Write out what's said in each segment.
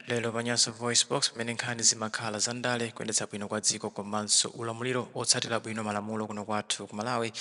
Lelo pa Nyasa VoiceBox pamene nkhani zimakhala zandale kuyendetsa bwino kwa dziko komanso ulamuliro otsatira bwino malamulo kuno kwathu ku Malawi.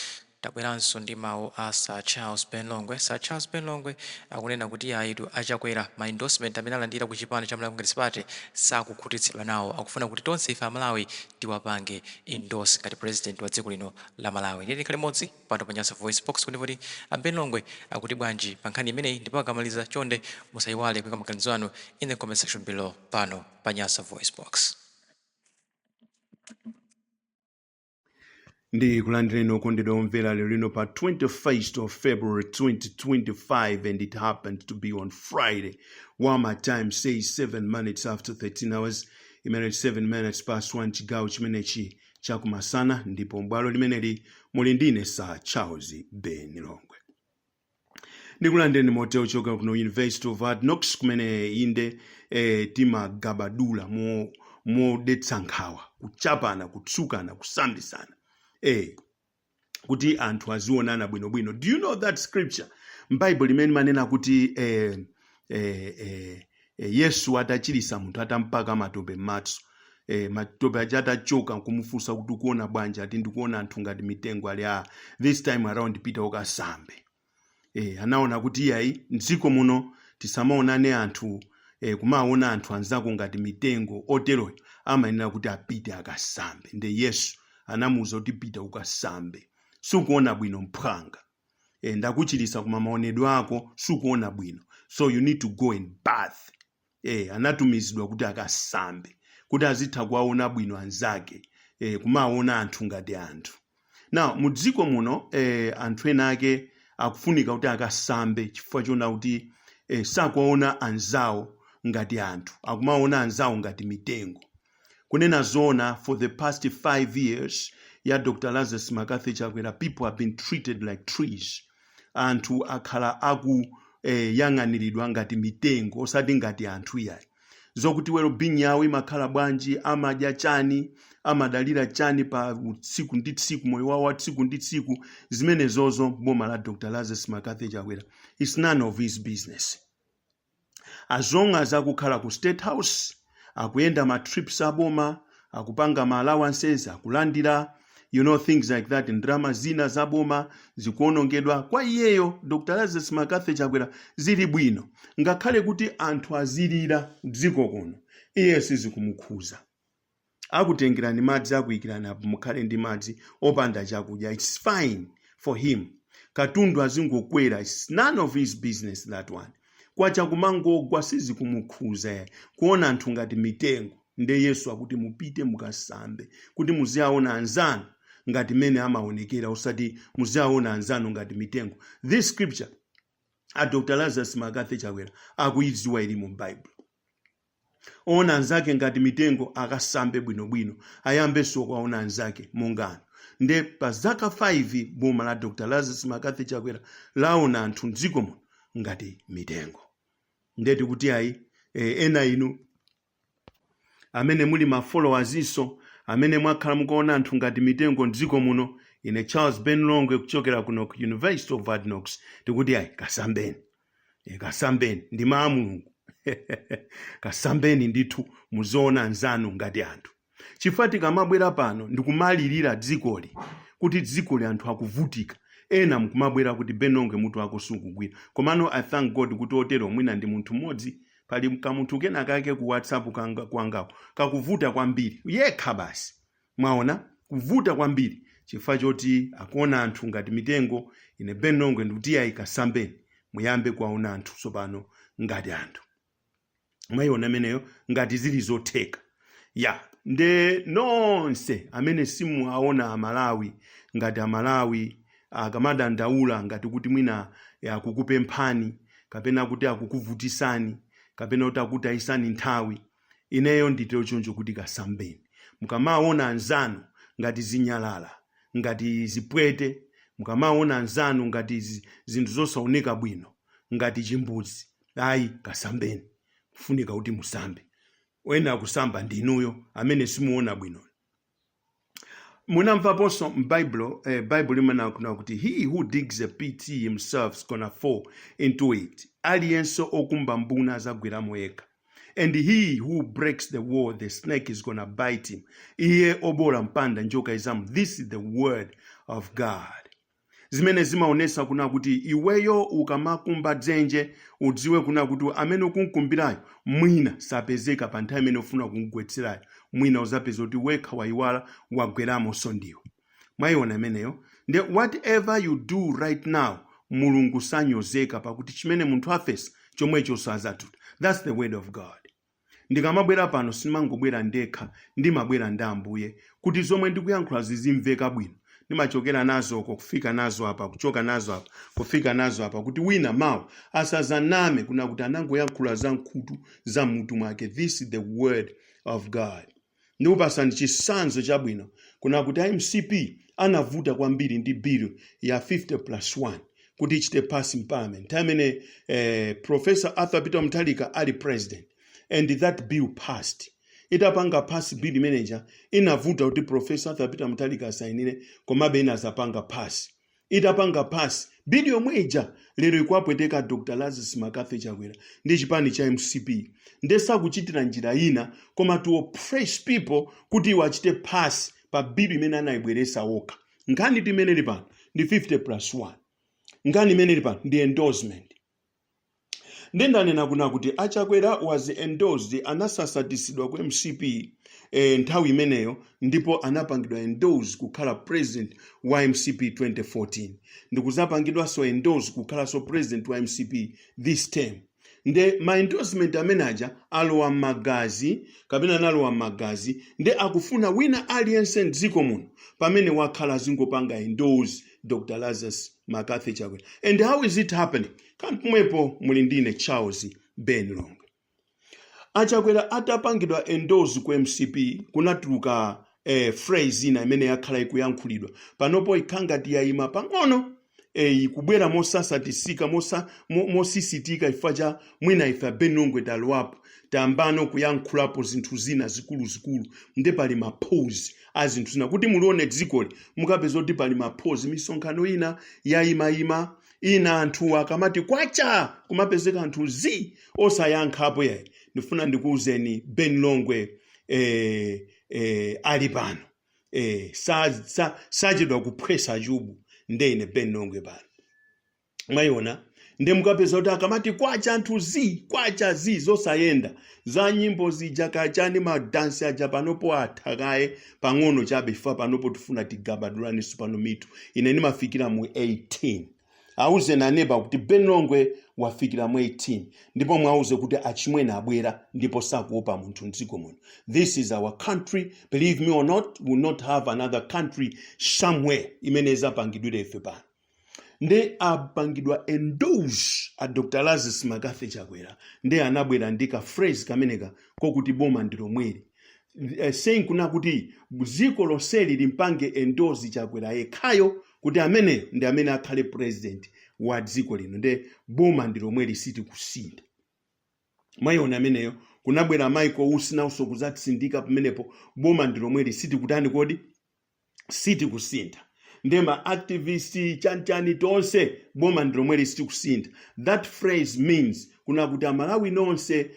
Tabweranso ndi mawu a Sir Charles Ben Longwe. Sir Charles Ben Longwe akunena kuti aitu achakwera ma endorsement amene alandira ku chipani cha Malawi Congress Party sakukhutitsidwa nawo. Akufuna kuti tonse ife Amalawi tiwapange endorse ngati president wa dziko lino la Malawi. Ndiye tikhale modzi pano pa Nyasa VoiceBox kuti Ben Longwe akuti bwanji pa nkhani imeneyi ndipo akamaliza chonde musayiwale kuika maganizo anu in the comment section below pano pa Nyasa VoiceBox. Ndi kulandireni okondedwa omvera lero lino pa 21st of February 2025, and it happened to be on Friday. While my time says 7 minutes after 13 hours, imene 7 minutes past 1 chigawo chimenechi chakumasana, ndipo mbwalo limeneli muli ndine Sir Charles Ben Longwe. Ndikulandireni mote ochoka kuno University of Knox kumene inde timagabadula modetsa nkhawa, kuchapana, kutsukana, kusambisana. Kuti anthu azionana bwino. Do you know that scripture? Bible limene manena kuti Yesu atachirisa munthu atampaka matope m'matso. Matope aja atachoka kumufunsa kuti ukuona bwanji, ati ndikuona anthu ngati mitengo ali this time around Peter okasambe. Anaona kuti iyayi mdziko muno tisamaonane anthu kumaona anthu anzako ngati mitengo, oteroyo amayenera kuti apite akasambe. Nde Yesu anamuza kuti pita ukasambe, sukuona bwino mphanga. Ndakuchirisa kuma maonedwe ako sukuona bwino, so you need to go and bath. Anatumizidwa kuti akasambe kuti azitha kuwaona bwino anzake, kumaona anthu ngati anthu. Now mudziko muno anthu ena ake akufunika kuti akasambe chifukwa chona kuti sakuwaona anzawo ngati anthu, akumaona anzawo ngati mitengo. Kunena zona, for the past 5 years, ya Dr. Lazarus Makathi Chakwera, people have been treated like trees. Anthu akhala yang'aniridwa ngati mitengo, osati ngati anthu iyayi. Zokuti well-being yawo imakhala bwanji, amadya chani, amadalira chani pa tsiku ndi tsiku, moyo wawo tsiku ndi tsiku, zimene zozo boma la Dr. Lazarus Makathi Chakwera. It's none of his business. As long as akukhala ku State House, akuyenda ma trips aboma, akupanga ma allowances, akulandira, things like that, ndrama zina zaboma zikuonongedwa. Kwa iyeyo Dr. Lazarus Makathi Chakwera zili bwino, ngakhale kuti anthu azilira dziko kuno, iye sizikumukhuza. Akutengerani madzi, akuyikirani apo mukhale ndi madzi opanda chakudya. It's fine for him. Katundu azingokwera, it's none of his business that one. Kwa chakumangogwa sizikumukhuza, kuona anthu ngati mitengo. Nde Yesu akuti mupite mukasambe, kuti muziaona anzanu ngati mene amaonekera, osati muziaona anzanu ngati mitengo. This scripture Dr. Lazarus Makathi Chakwera akuidziwa ili mu Bible. Ona anzake ngati mitengo, akasambe bwinobwino, ayambenso kwaona anzake mongano. Nde pa zaka 5 boma la Dr. Lazarus Makathi Chakwera laona anthu mdziko muno ngati mitengo. Ndeti kuti ayi ena inu amene muli ma followers iso, amene mwakhala mukuona anthu ngati mitengo mdziko muno, ine Charles Ben Longwe kuchokera kuno ku University of Knox, tikuti ayi kasambeni. Kasambeni ndi mawu a Mulungu. Kasambeni ndithu muziona anzanu ngati anthu. Chifukwa tikamabwera pano ndikumalirira dzikoli, kuti dzikoli anthu akuvutika. Ena mukumabwera kuti Ben Longwe mutu wako sukugwira. Komano I thank God kuti otero mwina ndi munthu mmodzi, pali kamunthu kena kake ku WhatsApp kwangawo kakuvuta kwambiri. Yekha basi. Mwaona kuvuta kwambiri chifukwa choti akuona anthu ngati mitengo. Ine Ben Longwe ndikuti ayi kasambeni, muyambe kwaona anthu tsopano ngati anthu. Mwayiona meneyo ngati zili zotheka. Nde nonse amene simuaona Amalawi ngati Amalawi akamadandaula ngati kuti mwina akukupemphani, kapena kuti akukuvutisani, kapena kuti akutayisani nthawi, ineyo nditero choncho kuti kasambeni. Mukamaona anzanu ngati zinyalala, ngati zipwete, mukamaona anzanu ngati zinthu zosaoneka bwino, ngati chimbudzi, ayi kasambeni. Kufunika kuti musambe. Wena kusamba ndinuyo amene simuona bwino. Munamvaponso Bible imana kuna kuti he who digs a pit himself is gonna fall into it. Aliyense okumba mbuna azagwiramo yekha. And he who breaks the wall, the snake is gonna bite him. Iye obola mpanda njoka izamu. This is the word of God. Zimene zimaonesa kuna kuti iweyo ukamakumba dzenje udziwe kuna kuti amene ukunkumbirayo mwina sapezeka pa nthawi imene ufuna kungwetserayo, mwina uzapeza kuti wekha waiwala wagweramo sondiwe. Mwayiona imeneyo. Nde whatever you do right now, mulungu sanyozeka pakuti chimene munthu afesa chomwecho sazatuta. That's the word of God. Ndikamabwera pano simangobwera ndekha, ndimabwera ndi Ambuye kuti zomwe ndikuyankhula zizimveka bwino. Ndimachokera nazo kufika nazo apa, kuchoka nazo apa, kufika nazo apa, kuti wina mawu asazaname kuna kuti anangoyankhula za nkhutu za mutu mwake. This is the word of God. Ndikupasani chisanzo chabwino kuna kuti MCP anavuta kwambiri ndi bill ya 50+1 kuti ichite pass in parliament. Amene Professor Arthur Peter Mutharika ali president, and that bill passed. Itapanga pass bill manager inavuta kuti Professor Arthur Peter Mutharika asainire komabe inazapanga pass. Itapanga pass bill yomweja lero ikwapweteka Dr. Lazarus Makathi Chakwera ndi chipani cha MCP. Ndesa kuchitira njira ina koma to oppress people kuti wachite pass pa bill imene anaibweresa woka. Ngani timene lipano ndi 50+1. Ngani imene lipano ndi endorsement. Ndendanena kuna kuti Chakwera was endorsed, anasasatisidwa kwa MCP nthawi imeneyo ndipo anapangidwa endorse kukhala president wa MCP 2014. Ndikuzapangidwa so endorse kukhala so president wa MCP this term. Nde ma endorsement amenaja alowa magazi kapena nalowa magazi nde akufuna wina aliyense mdziko muno pamene wakhala zingopanga endorse Dr. Lazarus Makathi Chakwera. And how is it happening? Kampumwepo mulindine Charles Ben Longwe. Chakwera atapangidwa endorse kwa MCP kunatuluka phrase ina imene yakhala ikuyankhulidwa panopo ikhangati yayima pang'ono ikubwera mosasatisika mosisitika ifaja mwina ifa Ben Longwe talwapo tambano kuyankhulapo zinthu zina zikulu nde pali mapose azinthu zina kuti mulione dzikoli mukapeza kuti pali mapose misonkhano ina yayima ina anthu akamati kwacha kumapezeka anthu osayankhapo yayi. Ndifuna ndikuuzeni Ben Longwe ali pano sajidwa kuphwesa jubu ndene Ben Longwe pano. Mwayona nde mukapeza kuti akamati kwacha anthu kwacha zosayenda za nyimbo zijakachani madansi aja panopo athakaye pang'ono chabe ifa panopo tifuna tigabadulani supano mitu ine nimafikira mu 18. Auze na neba kuti Ben Longwe wafikira mu 18 ndipo mwauze kuti achimwene abwera ndipo sakuopa munthu mdziko muno. This is our country, believe me or not, we will not have another country somewhere imene izapangidwire ife pano. Nde apangidwa endorse a Dr. Lazarus Makathi Chakwera nde anabwera ndika phrase kameneka kokuti boma ndilo mweri. Saying kuna kuti dziko lonseli limpange endorse Chakwera yekhayo kuti amene ndi amene akhale president wa dziko lino nde boma ndilo mweri siti kusinda. Mwayona ameneyo kunabwera Michael usinauso kuzatsindika pamenepo boma ndilo mweri siti kutani kodi siti kusinda. Ndema activists chanchani tonse boma ndilo mweri siti kusinda. That phrase means kuna kuti Malawi nonse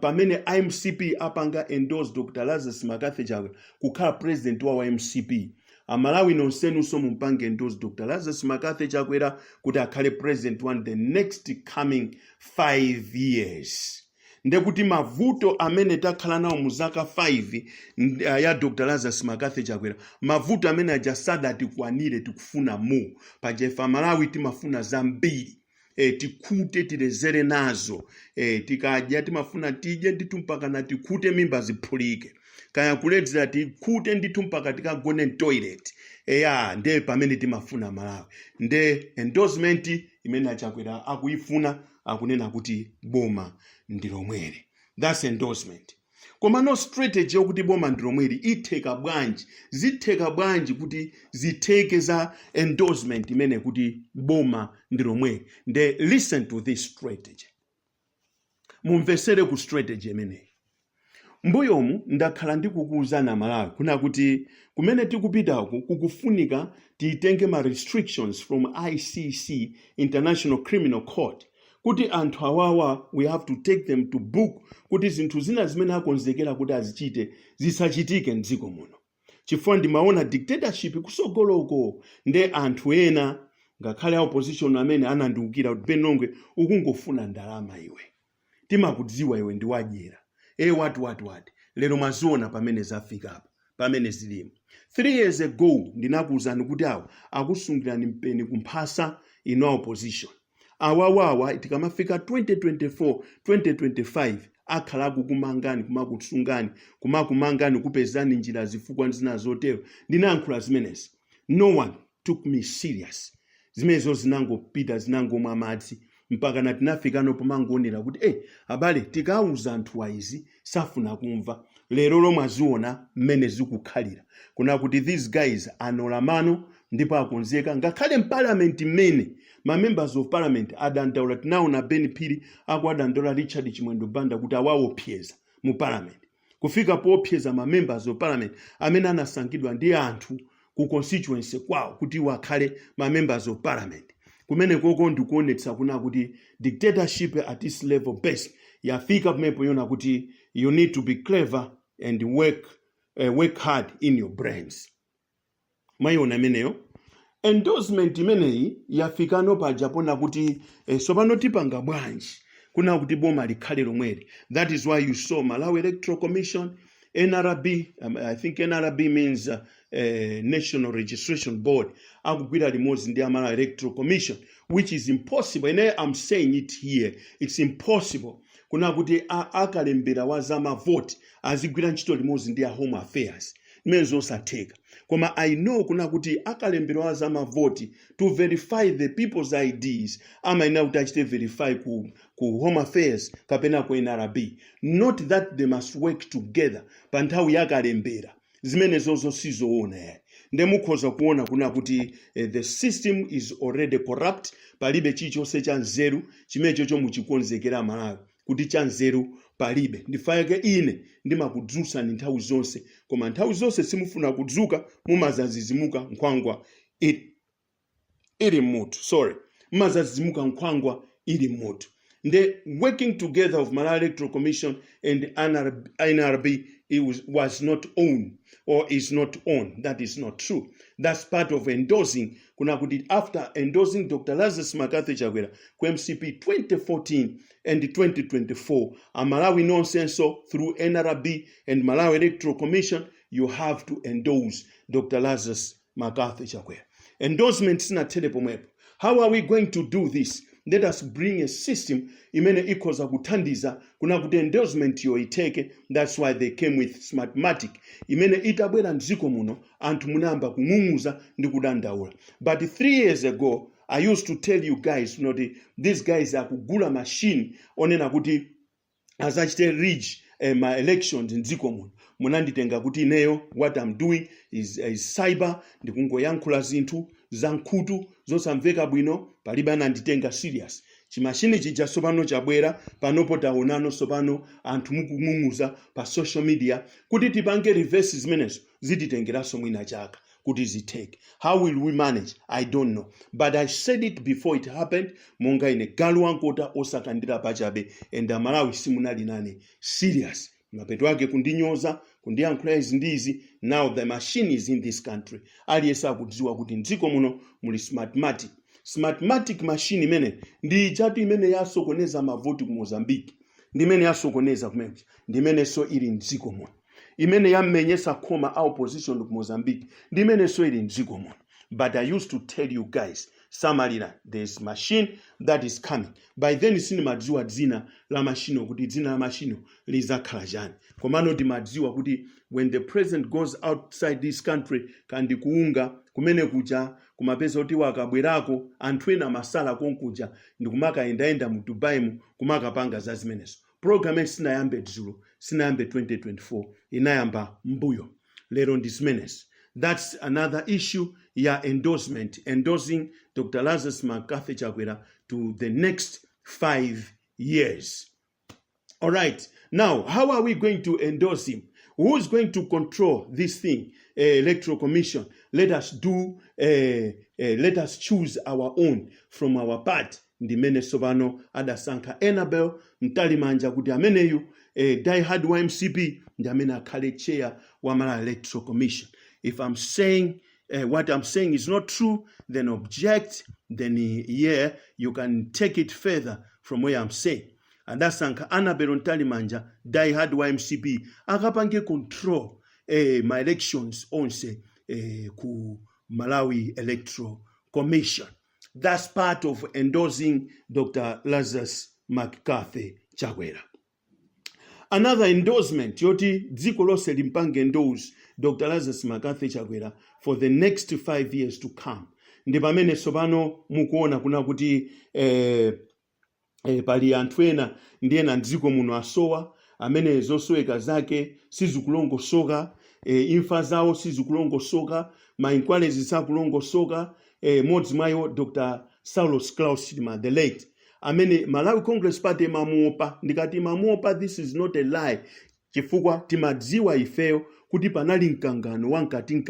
pamene MCP apanga endorse Dr. Lazarus Makathi Chakwera kukhala president wa MCP. Amalawi nonsenuso mumpange endorse Dr. Lazarus Makathi Chakwera kuti akhale president one the next coming 5 years. Nde kuti mavuto amene takhala nawo muzaka 5 ya Dr. Lazarus Makathi Chakwera mavuto amene ajasada tikwanire tikufuna mu pajefa Malawi timafuna zambiri. Tikute tilezere nazo tikadya timafuna tidye nditumpaka na tikute mimba ziphulike kaya kuledzera tikute nditumpaka tikagone toilet nde pamene timafuna Malawi. Nde endorsement imene Chakwera akuifuna akunena kuti boma ndilo mweri. That's endorsement. Koma no strategy yokuti boma ndilo mweri itheka bwanji zitheka bwanji kuti zitheke za endorsement imene kuti boma ndilo mweri. Nde listen to this strategy. Mumvesere ku strategy imene. Mbuyomu ndakhala ndikukuuzana Malawi kuna kuti kumene tikupitako kukufunika titenge ma restrictions from ICC International Criminal Court kuti anthu awawa we have to take them to book kuti zinthu zina zimene akonzekera kuti azichite zisachitike mdziko muno. Chifukwa ndimaona dictatorship kusogoloko nde anthu ena ngakhale opposition amene anandiukira kuti Longwe ukungofuna ndalama iwe. Timakudziwa iwe ndi wadyera. Wati. Lero maziona pamene zafika apa, pamene zilimo. 3 years ago ndinakuwuzani kuti awo akusungirani mpeni kumphasa ino opposition. Awawawa tikamafika 2024, 2025 akhala kukumangani kumakutsungani kumakumangani kupezani njira zifukwa zina zotero. Ndinayankhula zimenezi. No one took me serious. Zimenezo zinangopita zinangomwa madzi mpaka na tinafika no pomangonera kuti abale tikauza anthu aizi safuna kumva. Lero lomwe aziona mmene zikukhalira kuna kuti these guys anolamano ndipo akonzeka ngakhale mparliament mmene ma members of parliament adandaula tinaona Ben Pili akwadandaula Richard Chimwendo Banda kuti awaopseza mu parliament kufika poopseza ma members of parliament amene anasankhidwa ndi anthu ku constituency kwawo kuti wakhale ma members of parliament. Kumene koko ndikuonetsa kuna kuti dictatorship at this level best yafika pamene yona kuti you need to be clever and work hard in your brains. Mayona meneyo endorsement imeneyi yafika no pa Japona kuti sopano tipanga bwanji kuna kuti boma likhale lomweli. That is why you saw Malawi Electoral Commission, NRB, I think NRB means National Registration Board, akugwira limodzi ndi Malawi Electoral Commission, which is impossible. And I'm saying it here, it's impossible. Kuna kuti akalembera wazama vote azigwira ntchito limodzi ndi Home Affairs. Imenezo osatheka. Koma I know kuna kuti akalembera wazama vote to verify the people's IDs amaina kuti achite verify ku Home Affairs kapena ku NRB. Not that they must work together pa nthawi yakalembera. Zimenezo sizoona. Ndemukhoza kuona kuna kuti the system is already corrupt. Palibe chichonse cha nzeru chimenecho cho muchikonzekera Malawi kuti cha nzeru palibe. Ndifayeke ine ndimakudzusa ni nthawi zonse koma nthawi zonse simufuna kudzuka mumazazizimuka nkhwangwa ili mutu. Mumazazizimuka nkhwangwa ili mutu. The working together of Malawi Electoral Commission and NRB was not on or is not on. That is not true. That's part of endorsing. Kuna kuti after endorsing Dr. Lazarus Makathi Chakwera ku MCP 2014 and 2024, a Malawi nonsense through NRB and Malawi Electoral Commission, you have to endorse Dr. Lazarus Makathi Chakwera. Endorsement sina telepomwepo. How are we going to do this? Let us bring a system imene ikoza kutandiza kuna kuti endorsement yo iteke. That's why they came with Smartmatic imene itabwera mdziko muno anthu munamba kung'ung'uza ndi kudandaula. But 3 years ago I used to tell you guys, these guys akugula machine onena kuti azachite rig my elections mdziko muno. Munanditenga kuti ineyo what I'm doing is cyber, ndikungoyankhula zinthu zankhutu zosamveka bwino, palibe ananditenga serious. Chimashini chija sopano chabwera panopo taonano sopano anthu mukung'ung'uza pa social media kuti tipange reverse zimenezo zititengeraso mwina chaka kuti ziteke. How will we manage? I don't know. But I said it before it happened. Monga ine galu wankota osakandira pachabe and Malawi simunali nane serious. Mapeto wake kundinyoza kundiyankhula izi ndizi. Now the machine is in this country. Aliyense akudziwa kuti mdziko muno muli Smartmatic. Smartmatic machine imene ndi chatu imene yasokoneza mavoti ku Mozambique. Ndi imene yasokoneza kumene. Ndi imene so ili mdziko muno. Imene yamenyesa koma opposition ku Mozambique. Ndi imene so ili mdziko muno. But I used to tell you guys, Samarina, there's machine that is coming. By then sinimadziwa dzina la machine kuti dzina la machine lizakhala chani. Komano timadziwa kuti when the president goes outside this country kandi kuunga kumene kuja kumapeza kuti wakabwerako anthu ena masala konkuja ndikumakaenda mu Dubai mu kumakapanga za zimenezo. Program sinayambe dzulo, sinayambe 2024, inayamba mbuyo. Lero ndi zimenezo. That's another issue. Endorsement, endorsing Dr. Lazarus Makathi Chakwera to the next 5 years. All right. Now, how are we going to endorse him? Who is going to control this thing? Electoral Commission. Let us choose our own from our part. ndimene sopano adasankha Enabel Mtalimanja kuti ameneyu diehard wa MCP ndi amene akhale chair wa Malawi Electoral Commission. If I'm saying what I'm saying is not true, then object, then yeah, you can take it further from where I'm saying. Adasankha Enabel Mtalimanja diehard wa MCP akapange control my elections onse ku Malawi Electoral Commission. That's part of endorsing Dr. Lazarus McCarthy Chakwera. Another endorsement, yoti dziko lonse limpange endorse Dr. Lazarus McCarthy Chakwera for the next 5 years to come. Ndi pamene sopano mukuona kuna kuti pali anthu ena ndi ena mdziko muno asowa, amene zosoweka zake sizikulongosoka, imfa zawo sizikulongosoka, ma inquiries sakulongosoka, modzi mwayo Dr. Saulos Klaus Chilima the late, amene Malawi Congress Party mamuopa. Ndikati mamuopa, this is not a lie, chifukwa timadziwa ifeyo kuti panali mkangano wa nkati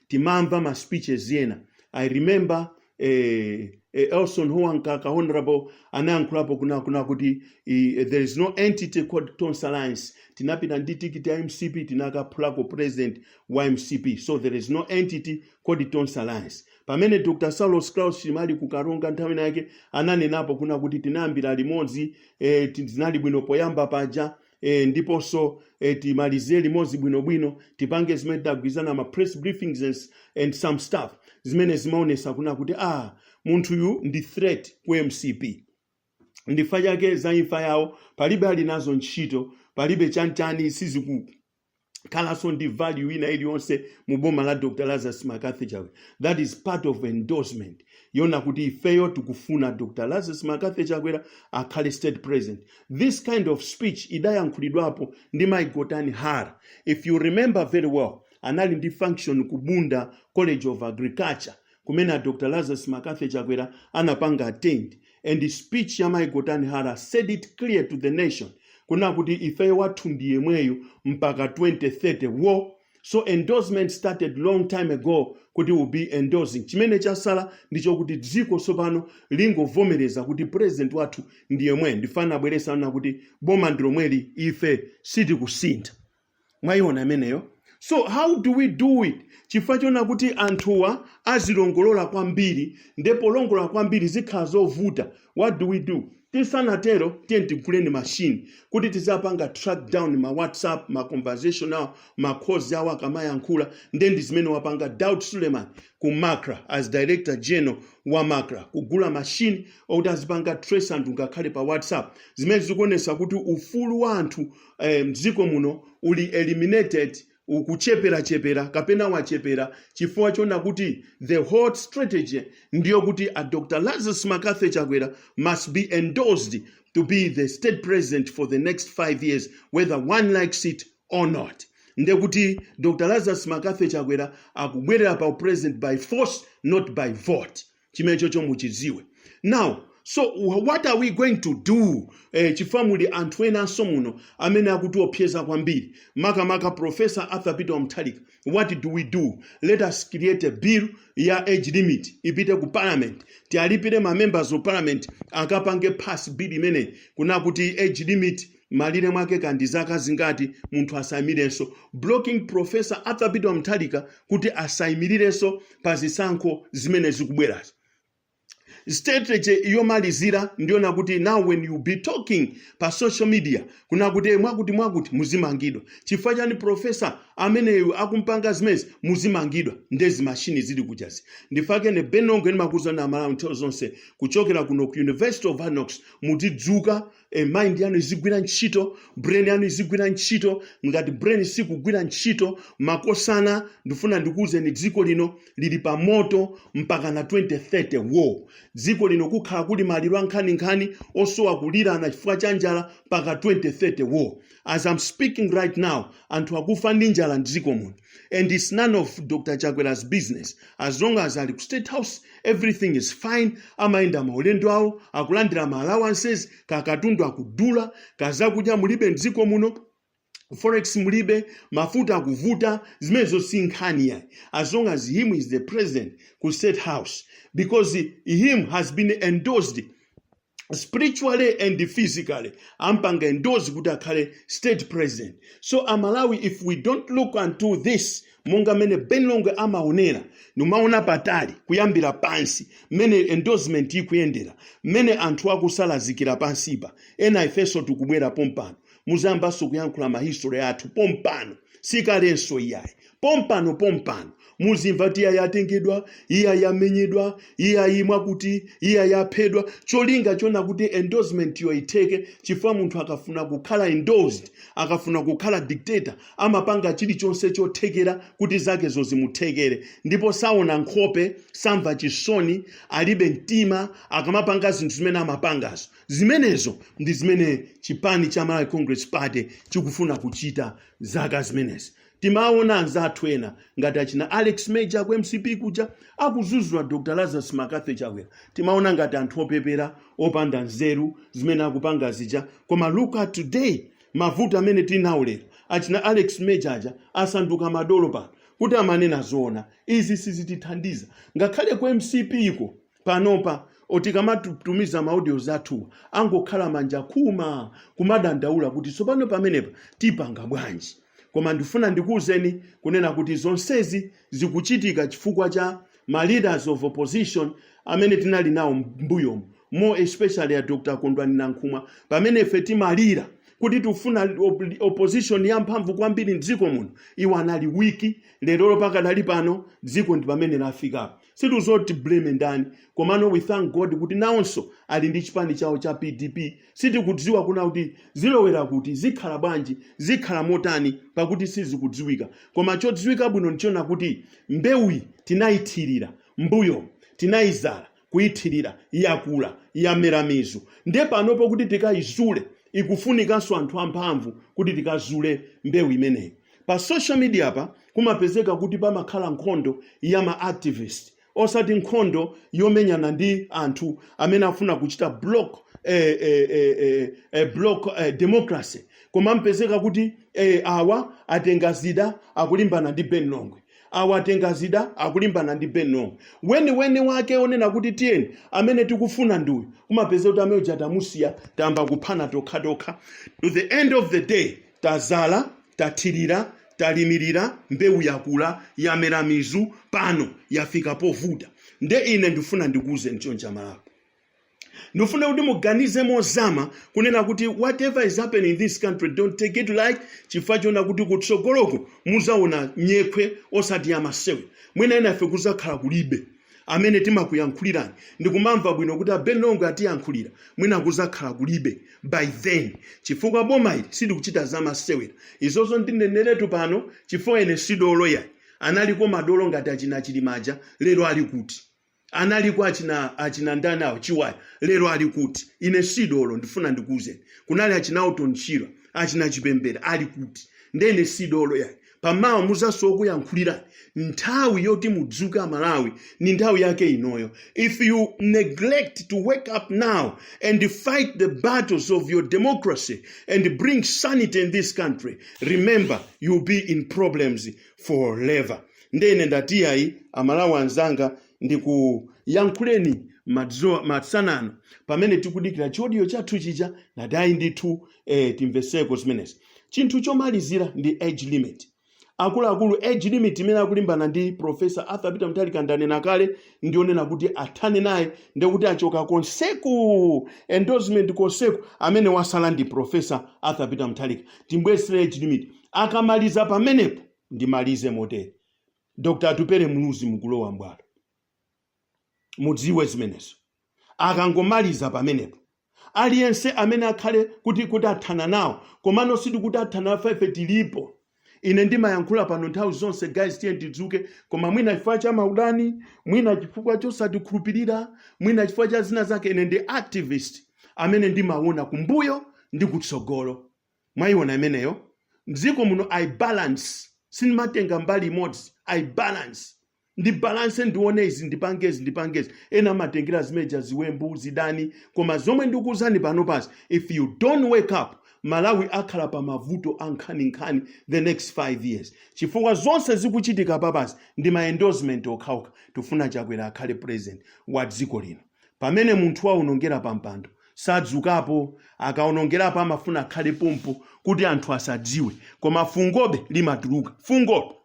timamva ma speeches yena. I remember Elson Huankaka honorable anayankhulapo kuna kuti there is no entity called Tonse Alliance. Tinapita ndi tikiti ya MCP tinakaphulako president wa MCP, so there is no entity called Tonse Alliance. Pamene Dr. Saulos Klaus Chilima kukaronga nthawi yake ananenapo kuna kuti tinayambira limodzi, tinali bwino poyamba paja, ndiponso timalize limodzi bwinobwino, tipange zimene tagwirizana ma press briefings and some stuff zimene zimaonesa kuna kuti munthuyu ndi threat ku MCP. Ndifa chake za imfa yawo palibe ali nazo ntchito, palibe chanchani sizikukhalanso ndi value ina iliyonse mu boma la Dr. Lazarus McCarthy Chakwera. That is part of endorsement. Yona kuti ifeyo tikufuna Dr. Lazarus McCarthy Chakwera akhale state president. This kind of speech idayankhulidwapo ndi Maigotani Hara. If you remember very well, anali ndi function ku Bunda College of Agriculture kumene Dr. Lazarus McCarthy Chakwera anapanga attend, and the speech ya Maigotani Hara said it clear to the nation kuna kuti ifeyo wathu ndiye mweyo mpaka 2030 war. So endorsement started long time ago kuti will be endorsing. Chimene chasala ndicho kuti dziko sopano lingovomereza kuti president wathu ndiye mwe. Ndifana bweresa na kuti boma ndilo mweli ife siti kusintha. Mwayiona ameneyo. So how do we do it? Chifukwa chona kuti anthuwa azilongolola kwambiri, ndipo longola kwambiri zikhala zovuta. What do we do? Tisanatero tiyentiguleni machine kuti tizapanga track down ma WhatsApp, ma conversational, ma calls yawo akamayankhula, ndi zimene wapanga Daud Suleiman ku Makra as director general wa Makra kugula machine okuti azipanga trace anthu ngakhale pa WhatsApp, zimene zikuonesa kuti ufulu wa anthu mdziko muno uli eliminated, ukuchepera kapena wachepera, chifukwa chona kuti the whole strategy ndiyo kuti Dr. Lazarus McCarthy Chakwera must be endorsed to be the state president for the next 5 years, whether one likes it or not. Ndiye kuti Dr. Lazarus McCarthy Chakwera akubwerera pa president by force, not by vote. Chimene chocho muchidziwe. Now, so what are we going to do? Chifamuli anthu ena somuno amene akutiopseza kwambiri. Maka Professor Arthur Peter Mutharika. What do we do? Let us create a bill ya age limit ipite ku parliament. Tialipire ma members of parliament akapange pass bill imene kuna kuti age limit malire mwake kandi zaka zingati munthu asayimirenso. Blocking Professor Arthur Peter Mutharika kuti asayimirenso pa zisankho zimene zikubwerazo. Strategy yomalizira ndiona kuti now when you be talking pa social media kuna kuti mwakuti muzimangidwa. Chifukwa chani professor ameneyo akumpanga zimezi muzimangidwa ndezi machine zili kujazi. Ndifake ne Benongo eni makuza na Malawi zonse kuchokera kuno ku University of Anox mutidzuka mind yanu izigwira ntchito, brain yanu izigwira ntchito. Ngati brain sikugwira ntchito makosana ndifuna ndikuze ni dziko lino lili pa moto mpaka na 2030 war. Dziko lino kukhala kuli maliro ankhani osowa kulirana chifukwa cha njala mpaka 2030 war. As I'm speaking right now, anthu akufa ndi njala mdziko muno. And it's none of Dr. Chakwera's business. As long as ali ku State House, everything is fine. Amaenda maulendo awo, akulandira ma allowances, kakatundu akudula, kazakudya mulibe mdziko muno. Forex mulibe, mafuta akuvuta, zimezo sinkhani yayi. As long as him is the president ku State House, because him has been endorsed spiritually and physically ampanga endorse kuti akhale state president. So Amalawi, if we don't look into this monga mene Longwe amaonera numaona patali kuyambira pansi mene endorsement ikuyendera mene anthu akusalazikira pansipa ena ifeso tikubwera pompano muzambaso kuyankhula mahistory athu pompano sikalenso iyayi pompano muzimva kuti iya yatengedwa iya yamenyedwa iya yimwa kuti iya yaphedwa cholinga chona kuti endorsement yo iteke chifukwa munthu akafuna kukhala endorsed akafuna kukhala dictator amapanga chilichonse chothekera kuti zake zozimuthekere ndipo saona nkhope samva chisoni alibe mtima akamapanga zinthu zimene amapangazo zimenezo ndi zimene chipani cha Malawi Congress Party chikufuna kuchita zaka zimenezi. Timaona anzathu ena ngati achina Alex Major ku MCP kuja akuzuzwa Dr. Lazarus Makafe Chakwera. Timaona ngati anthu opepera opanda nzeru zimene akupanga zija. Koma look at today mavuto amene tinawo lero achina Alex Major aja asanduka madolo pano kuti amanena zoona izi sizitithandiza ngakhale ku MCP iko panopa otikamatumiza maaudio zathu angokhala manja khuma kumadandaula kuti tsopano pamenepa tipanga bwanji. Koma ndifuna ndikuwuzeni kunena kuti zonsezi zikuchitika chifukwa cha ma leaders of opposition amene tinali nawo mbuyo more especially ya Dr. Kondwani Nankhumwa pamene ife timalira kuti tufuna opposition yamphamvu kwambiri mdziko muno iwo anali wiki lero pakadali pano dziko ndi pamene lafika. Situzoti blame ndani komano we thank God kuti nawonso ali ndi chipani chawo cha PDP sitikudziwa kuna kuti zilowera kuti zikhala bwanji zikhala motani pakuti sizikudziwika koma chodziwika bwino ndichona kuti mbewu tinayithirira mbuyo tinayizala kuyithirira yakula yamera mizu ndiye panopo kuti tikayizule ikufunikanso anthu amphamvu kuti tikazule mbewu imeneyi. Pa social media pa kumapezeka kuti pamakhala nkhondo ya ma activist osati nkhondo yomenyana ndi anthu amene afuna kuchita block democracy koma mpezeka kuti awa atenga zida akulimbana ndi Longwe awa atenga zida akulimbana ndi Longwe weni wake onena kuti tiyeni amene tikufuna nduyu kumapezeka kuti amene jatamusiya tamba kuphana tokha. To the end of the day tazala tathirira talimirira mbewu yakula yamera mizu pano yafika povuta. Nde ine ndifuna ndikuze nchonja Malawi ndifuna kuti muganize mozama kunena kuti whatever is happening in this country don't take it like chifukwa chona kuti kutsogoloko muzaona nyekhwe osati yamasewe mwina ena ife kuzakhala kulibe amene timakuyankhulirani ndikumamva bwino kuti Longwe atiyankhulira mwina kuzakhala kulibe by then chifukwa boma ili sitikuchita zamasewera izozo ndineneretu pano chifukwa ene sidolo yayi analiko madolo ngati achina Chilimaja lero ali kuti analiko achina ndani awo Chiwaya lero ali kuti ine sidolo ndifuna ndikuze kunali achina Utonchira achina Chipembera ali kuti ndene sidolo yayi pamawa muzaso kuyankhulirani nthawi yoti mudzuka Malawi ni nthawi yake inoyo. If you neglect to wake up now and fight the battles of your democracy and bring sanity in this country, remember you'll be in problems forever. Ndene ndatiyayi Amalawi anzanga ndikuyankhuleni matsanano pamene tikudikira chodiyo chathu chija nadayi ndithu timveseko zimenezi. Chinthu chomalizira ndi age limit. Akuluakulu age limit imene akulimbana ndi Professor Arthur Peter Mutharika ndanena kale ndionena kuti athane naye ndekuti achoka konseku endorsement konseku amene wasala ndi Professor Arthur Peter Mutharika timbwesere age limit akamaliza pamenepo ndimalize motere Dr. Atupere Muluzi mukulowa mbwalo mudziwe zimenezo akangomaliza pamenepo aliyense amene akhale kuti athana nawo komano sidi kuti athana 5 tilipo. Ine ndimayankhula pano nthawi zonse guys tiye tidzuke koma mwina chifukwa cha maudani mwina chifukwa chosatikhulupirira mwina chifukwa cha zina zake ine ndi activist amene ndimaona kumbuyo ndi kutsogolo mwayiona imeneyo mdziko muno I balance sinimatenga mbali imodzi I balance ndi balance ndione izi ndipangezi ena matengera zimeja ziwembu zidani koma zomwe ndikuuzani pano pasi if you don't wake up Malawi akhala pa mavuto ankhani the next 5 years. Chifukwa zonse zikuchitika papasi ndi ma endorsement okhauka tufuna Chakwera akhale president wa dziko lino. Pamene munthu waunongera pampando sadzukapo akaonongerapo amafuna akhale pompo kuti anthu asadziwe koma fungobe limatuluka fungo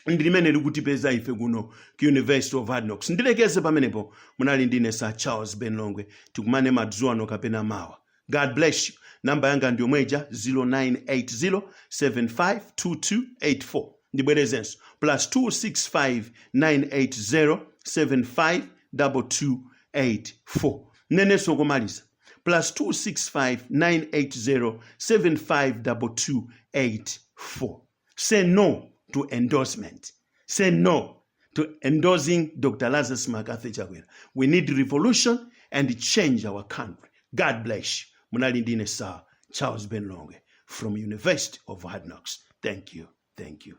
ndi limene likutipeza ife kuno ku University of Hard Knocks. Ndilekeze pamenepo, munali ndine Sir Charles Ben Longwe, tikumane madzulo ano kapena mawa. God bless you. Namba yanga ndiyo mweja 0980752284. Ndibwerezenso +26598075224. Neneso komaliza +26598075224. Say no to endorsement. Say no to endorsing Dr. Lazarus Makathi Chakwera. We need revolution and change our country. God bless you. Munali ndine Sir Charles Ben Longwe from University of Hard Knocks. Thank you. Thank you.